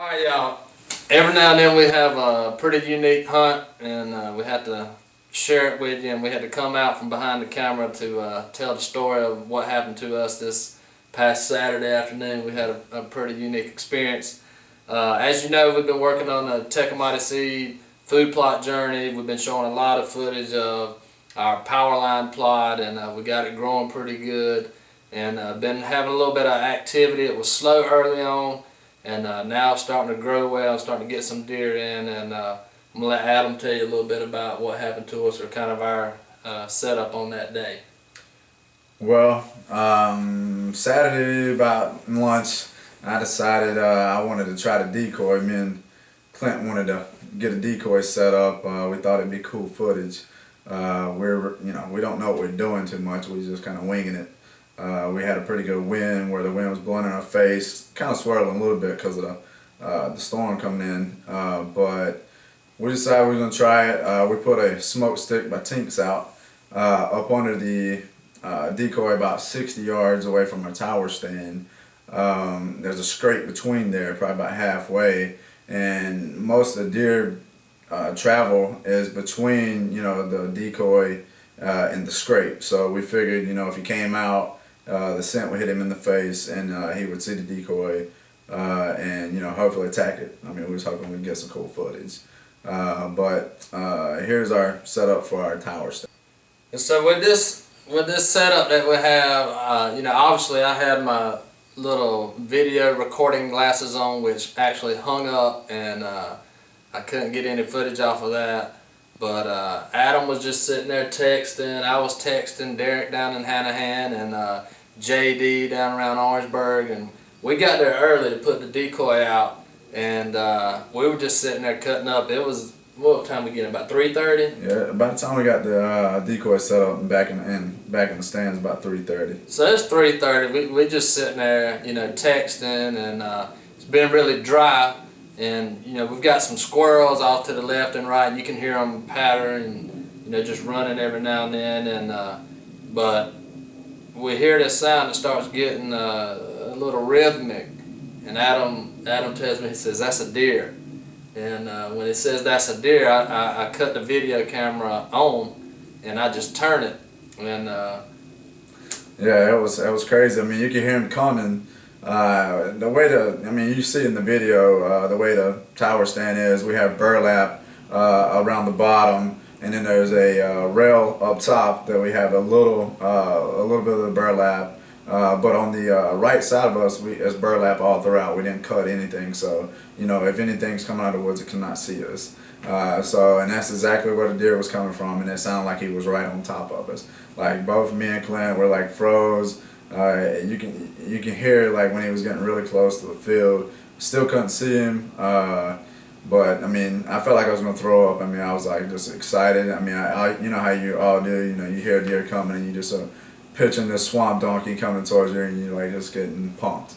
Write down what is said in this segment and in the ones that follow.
Alright, y'all. Every now and then we have a pretty unique hunt, and we had to share it with you, and we had to come out from behind the camera to tell the story of what happened to us this past Saturday afternoon. We had a pretty unique experience. As you know, we've been working on the Tecumseh Seed food plot journey. We've been showing a lot of footage of our power line plot, and we got it growing pretty good, and been having a little bit of activity. It was slow early on, and now it's starting to grow well, starting to get some deer in, and I'm going to let Adam tell you a little bit about what happened to us, or kind of our setup on that day. Well, Saturday about lunch, I decided I wanted to try to decoy. Me and Clint wanted to get a decoy set up. We thought it'd be cool footage. We don't know what we're doing too much. We're just kind of winging it. We had a pretty good wind where the wind was blowing in our face, kind of swirling a little bit because of the storm coming in. But we decided we were going to try it. We put a smoke stick by Tinks out up under the decoy about 60 yards away from our tower stand. There's a scrape between there, probably about halfway, and most of the deer travel is between the decoy and the scrape. So we figured if he came out, the scent would hit him in the face, and he would see the decoy and hopefully attack it. I mean, we was hoping we'd get some cool footage. But here's our setup for our tower stand. And so with this setup that we have, obviously I had my little video recording glasses on, which actually hung up, and I couldn't get any footage off of that. But Adam was just sitting there texting. I was texting Derek down in Hanahan, and JD down around Orangeburg, and we got there early to put the decoy out, and we were just sitting there cutting up. It was, what time we get? About 3:30. Yeah, by the time we got the decoy set up and back in the stands, about 3:30. So it's 3:30. We just sitting there, texting, and it's been really dry, and we've got some squirrels off to the left and right. You can hear them patter and just running every now and then, and but we hear this sound that starts getting a little rhythmic, and Adam tells me, he says, "That's a deer." And when it says that's a deer, I cut the video camera on, and I just turn it, and yeah, it was crazy. I mean, you can hear him coming. You see in the video, the way the tower stand is, we have burlap around the bottom, and then there's a rail up top that we have a little bit of the burlap. But on the right side of us, it's burlap all throughout. We didn't cut anything, so if anything's coming out of the woods, it cannot see us. And that's exactly where the deer was coming from, and it sounded like he was right on top of us. Like both me and Clint were like froze. You can hear like when he was getting really close to the field. Still couldn't see him, but I mean, I felt like I was gonna throw up. I mean, I was like just excited. I mean, I you know how you all do. You hear a deer coming, and you just pitching this swamp donkey coming towards you, and you're like just getting pumped.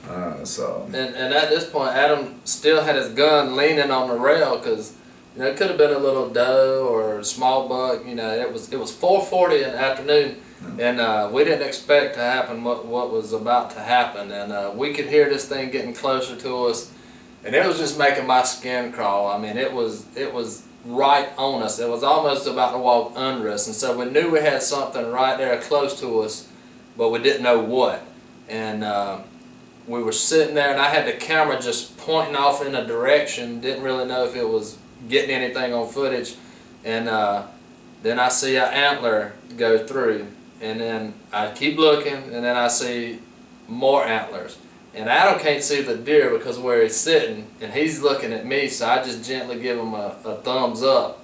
And at this point, Adam still had his gun leaning on the rail, because it could have been a little doe or a small buck. It was 4:40 in the afternoon, and we didn't expect to happen what was about to happen, and we could hear this thing getting closer to us, and it was just making my skin crawl. I mean, it was right on us. It was almost about to walk under us, and so we knew we had something right there close to us, but we didn't know what. And we were sitting there, and I had the camera just pointing off in a direction, didn't really know if it was getting anything on footage, and then I see an antler go through, and then I keep looking, and then I see more antlers. And Adam can't see the deer because of where he's sitting, and he's looking at me, so I just gently give him a thumbs up.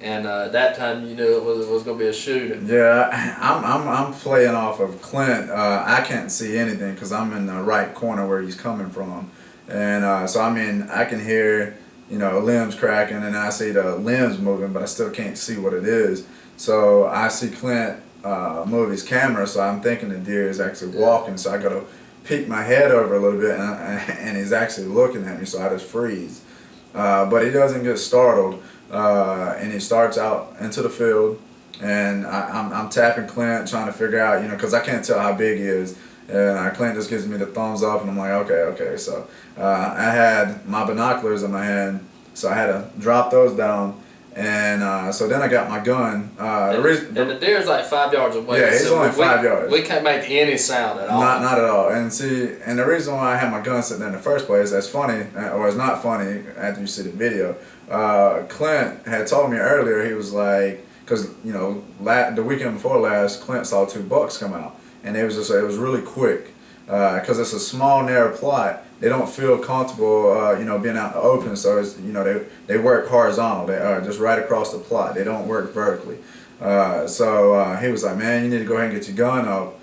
And that time you knew it was going to be a shooting. Yeah, I'm playing off of Clint. I can't see anything because I'm in the right corner where he's coming from, and so I mean I can hear limbs cracking, and I see the limbs moving, but I still can't see what it is. So I see Clint move his camera, so I'm thinking the deer is actually walking. So I got to peek my head over a little bit, and he's actually looking at me, so I just freeze. But he doesn't get startled, and he starts out into the field, and I'm tapping Clint, trying to figure out, because I can't tell how big he is, And Clint just gives me the thumbs up, and I'm like, okay. So I had my binoculars in my hand, so I had to drop those down. And so then I got my gun. And the deer's like 5 yards away. Yeah, he's only 5 yards. We can't make any sound at all. Not at all. And the reason why I had my gun sitting there in the first place, that's funny, or it's not funny after you see the video. Clint had told me earlier, he was like, because the weekend before last, Clint saw 2 bucks come out, and it was really quick, because it's a small narrow plot. They don't feel comfortable, being out in the open. So it's, they work horizontal. They are just right across the plot. They don't work vertically. So he was like, man, you need to go ahead and get your gun up,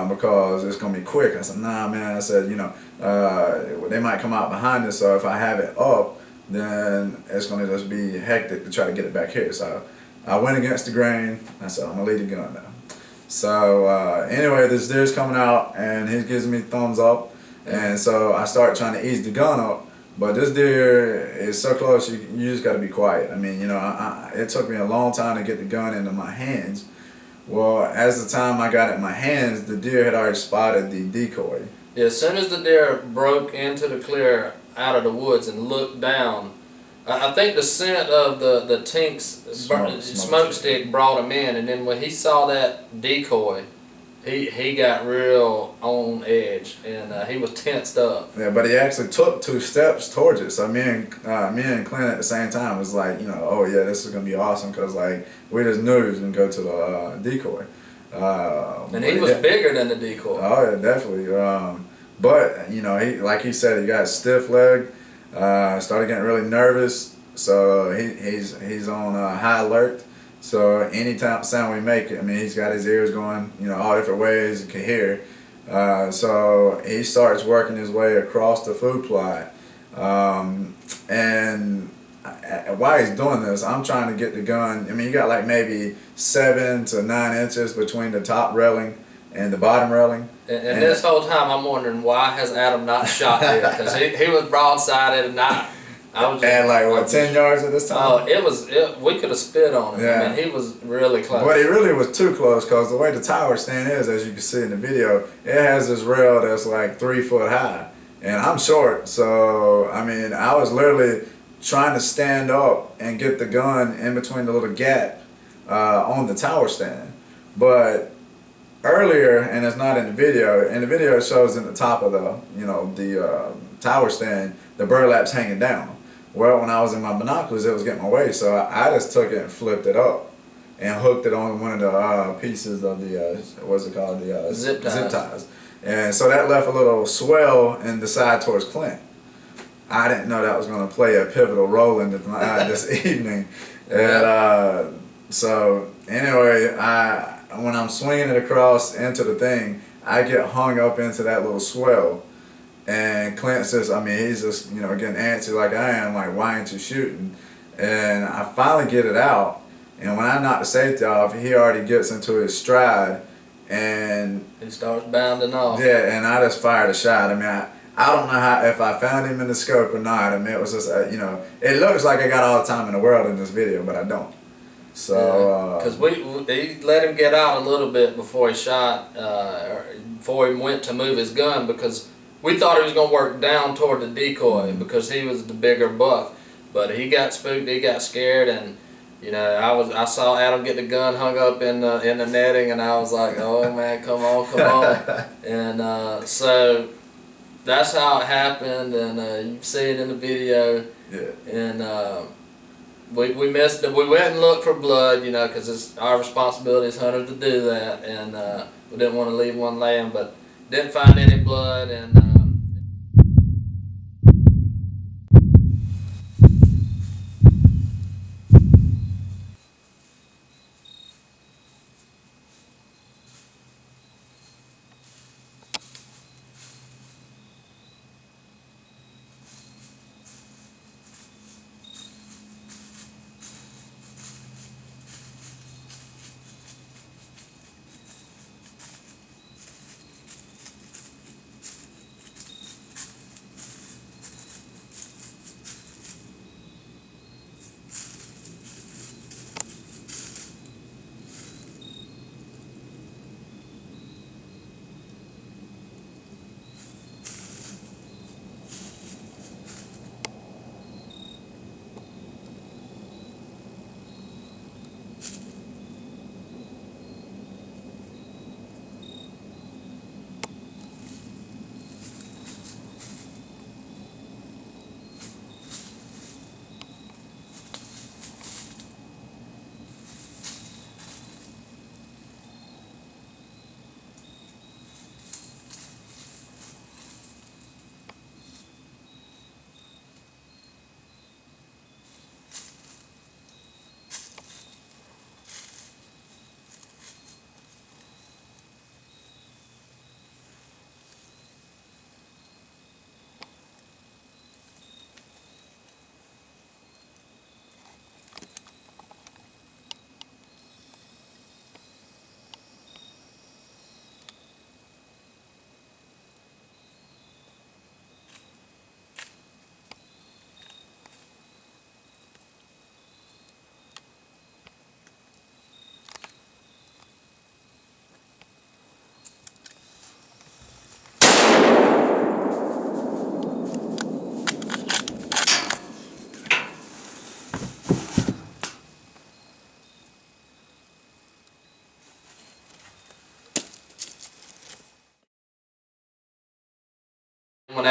because it's gonna be quick. I said, nah, man. I said, they might come out behind us. So if I have it up, then it's gonna just be hectic to try to get it back here. So I went against the grain. I said, I'm gonna leave the gun now. So anyway, this deer's coming out, and he gives me thumbs up. And so I start trying to ease the gun up, but this deer is so close, you just got to be quiet. I mean, it took me a long time to get the gun into my hands. Well, as the time I got it in my hands, the deer had already spotted the decoy. Yeah, as soon as the deer broke into the clear out of the woods and looked down, I think the scent of the Tink's smoke stick brought him in, and then when he saw that decoy, he got real on edge, and he was tensed up. Yeah, but he actually took 2 steps towards it. So me and Clint at the same time was like, oh yeah, this is gonna be awesome, because like we just knew he was gonna go to the decoy. And he was bigger than the decoy. Oh yeah, definitely. But he said, he got stiff leg. Started getting really nervous. So he's on high alert. So any sound we make, he's got his ears going, all different ways, he can hear. So he starts working his way across the food plot. And while he's doing this, I'm trying to get the gun. You got like maybe 7 to 9 inches between the top railing and the bottom railing. And this whole time I'm wondering, why has Adam not shot it? Because he was broadsided, and I was just, and like 10 yards at this time? Oh, we could have spit on him. Yeah. He was really close. But he really was too close, because the way the tower stand is, as you can see in the video, it has this rail that's like 3 foot high. And I'm short, so I was literally trying to stand up and get the gun in between the little gap on the tower stand. But earlier, and it's not in the video it shows in the top of the tower stand, the burlap's hanging down. Well, when I was in my binoculars, it was getting away, so I just took it and flipped it up and hooked it on one of the pieces of the what's it called, the zip ties. And so that left a little swell in the side towards Clint. I didn't know that was going to play a pivotal role in this evening. And so anyway, when I'm swinging it across into the thing, I get hung up into that little swell. And Clint says, he's just, getting antsy like I am, like, why ain't you shooting? And I finally get it out. And when I knock the safety off, he already gets into his stride. And he starts bounding off. Yeah, and I just fired a shot. I don't know if I found him in the scope or not. It was just, it looks like I got all the time in the world in this video, but I don't. So, because he let him get out a little bit before he shot, before he went to move his gun, because we thought he was going to work down toward the decoy, because he was the bigger buck. But he got spooked, he got scared, and I saw Adam get the gun hung up in the netting, and I was like, oh man, come on. And so that's how it happened, and you see it in the video. Yeah. And we missed it. We went and looked for blood, because it's our responsibility as hunters to do that, and we didn't want to leave one laying, but didn't find any blood. And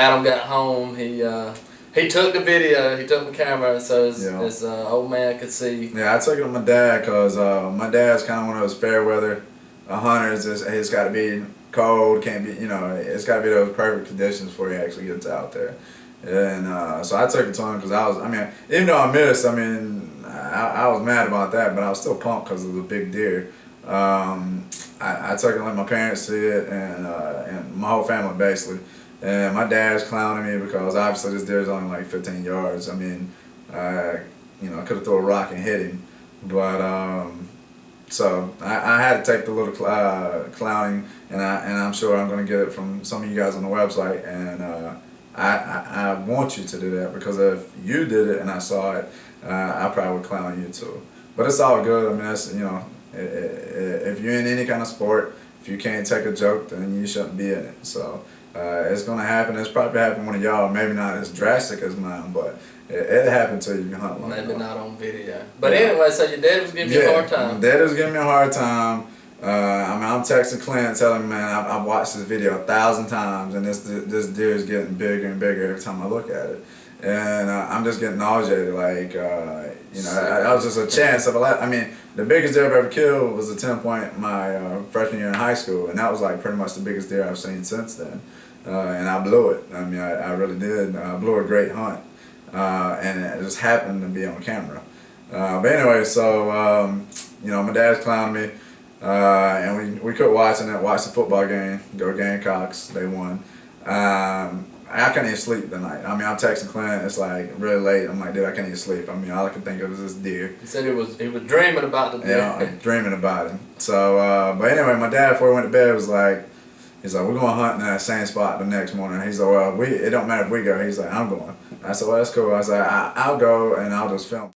Adam got home, he took the video, he took my camera so his old man could see. Yeah, I took it to my dad because my dad's kind of one of those fair weather hunters. It's got to be cold, can't be, it's got to be those perfect conditions before he actually gets out there. And so I took it to him because even though I missed, I was mad about that, but I was still pumped because of the big deer. I took it and let my parents see it, and my whole family basically. And my dad's clowning me because obviously this deer's only like 15 yards. I could have thrown a rock and hit him, but so I had to take the little clowning, and I'm sure I'm going to get it from some of you guys on the website, and I want you to do that because if you did it and I saw it, I probably would clown you too. But it's all good. That's if you're in any kind of sport, if you can't take a joke, then you shouldn't be in it. So it's gonna happen. It's probably happened to one of y'all. Maybe not as drastic as mine, but it happened to you. Hunt long Maybe enough. not on video. But anyway, so your dad was giving you a hard time. My dad was giving me a hard time. I'm texting Clint telling him, man, I've watched this video 1,000 times, and this deer is getting bigger and bigger every time I look at it. And I'm just getting nauseated. That was just a chance of a lot. The biggest deer I've ever killed was a 10-point my freshman year in high school, and that was like pretty much the biggest deer I've seen since then. And I blew it. I really did. I blew a great hunt, and it just happened to be on camera. But anyway, so my dad's clowning me, and we quit watching it. Watched the football game. Go Gamecocks! They won. I couldn't even sleep that night. I'm texting Clint. It's like really late. I'm like, dude, I can't even sleep. all I could think of was this deer. He said he was dreaming about the deer. Yeah, I'm dreaming about him. So, but anyway, my dad before he went to bed was like, he's like, we're going to hunt in that same spot the next morning. He's like, well, it don't matter if we go. He's like, I'm going. I said, well, that's cool. I was like, I'll go and I'll just film.